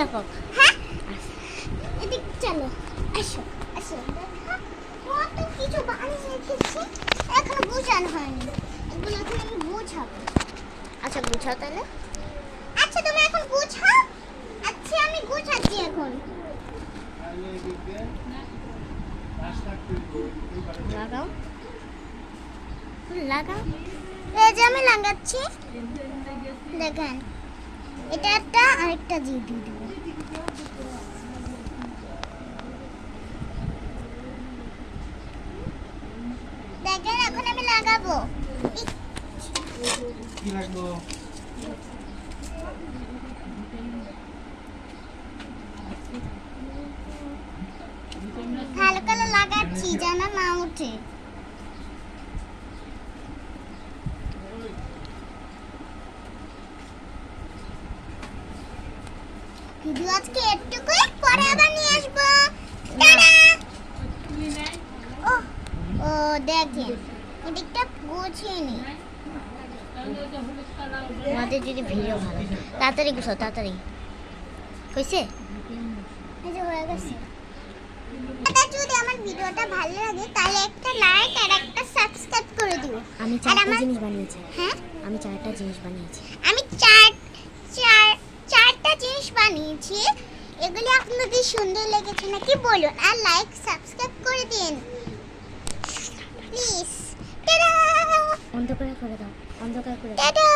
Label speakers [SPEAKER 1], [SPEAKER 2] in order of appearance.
[SPEAKER 1] লাগাও।
[SPEAKER 2] হ্যাঁ এদিক চলো, আসো আসো। কত কিছু বানিয়ে রেখেছি, এখনো গুছানো হয়নি। এগুলো এখন আমি গুছাবো।
[SPEAKER 1] আচ্ছা গুছাও তাহলে।
[SPEAKER 2] আচ্ছা তুমি এখন গুছাও। আচ্ছা আমি গুছাচ্ছি এখন।
[SPEAKER 1] লাগাও লাগাও।
[SPEAKER 2] এই যে আমি লাগাচ্ছি, দেখেন এটা একটা আরেকটা দিয়ে দিব। দেখেন এখন আমি লাগাবো।
[SPEAKER 3] কি লাগবো?
[SPEAKER 2] ভালো করে লাগাচ্ছি যেন না উঠে। ভিডিও আজকে এটুকুই, পরে আবার নিয়ে আসবো। টাটা। ও দেখেন এদিকটা গুছিয়ে নি।
[SPEAKER 1] আমাদের যদি ভিডিও ভালো, তাড়াতাড়ি গুছাও তাড়াতাড়ি। হয়েছে?
[SPEAKER 2] এই যে হয়ে গেছে। এটা যদি আমার ভিডিওটা ভালো লাগে তাহলে একটা লাইক আর একটা সাবস্ক্রাইব করে দিও।
[SPEAKER 1] আমি
[SPEAKER 2] আর
[SPEAKER 1] চারটা
[SPEAKER 2] আমার
[SPEAKER 1] জিনিস বানিয়েছি।
[SPEAKER 2] হ্যাঁ
[SPEAKER 1] আমি চারটা জিনিস বানিয়েছি।
[SPEAKER 2] আমি চারটা জিনিস বানিয়েছি। এগুলি আপনাদের সুন্দর লেগেছে নাকি বলুন, আর লাইক সাবস্ক্রাইব করে দিন প্লিজ। টাটা
[SPEAKER 1] অন্ধকার করে দাও, অন্ধকার করে দাও।
[SPEAKER 2] টাটা।